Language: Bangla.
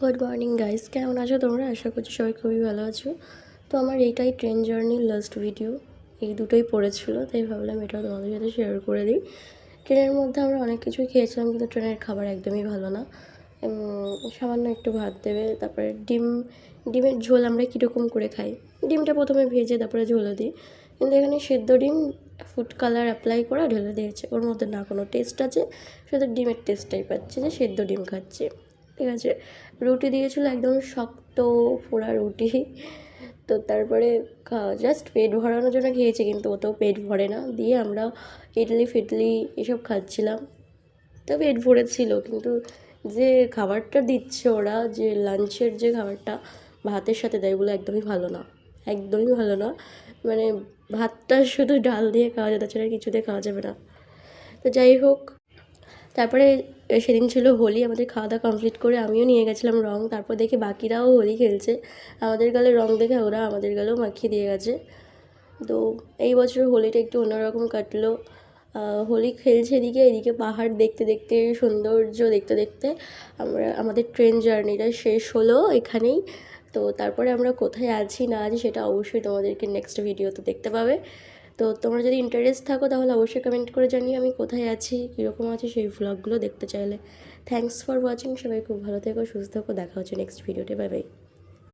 গুড মর্নিং গাইস, কেমন আছো তোমরা? আশা করছি সবাই খুবই ভালো আছো। তো আমার এইটাই ট্রেন জার্নির লাস্ট ভিডিও, এই দুটোই পড়েছিল, তাই ভাবলাম এটাও তোমাদের সাথে শেয়ার করে দিই। ট্রেনের মধ্যে আমরা অনেক কিছুই খেয়েছিলাম, কিন্তু ট্রেনের খাবার একদমই ভালো না। সামান্য একটু ভাত দেবে, তারপরে ডিমের ঝোল আমরা কীরকম করে খাই, ডিমটা প্রথমে ভেজে তারপরে ঝোলে দিই, কিন্তু এখানে সেদ্ধ ডিম ফুড কালার অ্যাপ্লাই করে ঢেলে দিয়েছে। ওর মধ্যে না কোনো টেস্ট আছে, শুধু ডিমের টেস্টটাই পাচ্ছে যে সেদ্ধ ডিম খাচ্ছে। ঠিক আছে, রুটি দিয়েছিলো একদম শক্ত পোড়া রুটি। তো তারপরে জাস্ট পেট ভরানোর জন্য খেয়েছি, কিন্তু ওতেও পেট ভরে না। দিয়ে আমরা ইডলি ফিডলি এসব খাচ্ছিলাম, তো পেট ভরেছিল। কিন্তু যে খাবারটা দিচ্ছে ওরা, যে লাঞ্চের যে খাবারটা ভাতের সাথে দেয়, ওগুলো একদমই ভালো না, একদমই ভালো না। মানে ভাতটা শুধু ডাল দিয়ে খাওয়া যায়, তাছাড়া কিছু দিয়ে খাওয়া যাবে না। তো যাই হোক, তারপরে সেদিন ছিল হোলি। আমাদের খাওয়া দাওয়া কমপ্লিট করে আমিও নিয়ে গেছিলাম রঙ। তারপর দেখি বাকিরাও হোলি খেলছে, আমাদের গালে রঙ দেখে ওরা আমাদের গালেও মাখিয়ে দিয়ে গেছে। তো এই বছর হোলিটা একটু অন্যরকম কাটলো। হোলি খেলছে এদিকে, এদিকে পাহাড় দেখতে দেখতে, সৌন্দর্য দেখতে দেখতে আমাদের ট্রেন জার্নিটা শেষ হলো এখানেই। তো তারপরে আমরা কোথায় আছি না আছি সেটা অবশ্যই তোমাদেরকে নেক্সট ভিডিওতে দেখতে পাবে। তো তোমরা যদি ইন্টারেস্ট থাকো তাহলে অবশ্যই কমেন্ট করে জানিও আমি কোথায় আছি, কীরকম আছি, সেই ভ্লগগুলো দেখতে চাইলে। Thanks for watching. সবাই খুব ভালো থেকো, সুস্থ থেকো, দেখা হচ্ছে নেক্সট ভিডিওতে। Bye bye.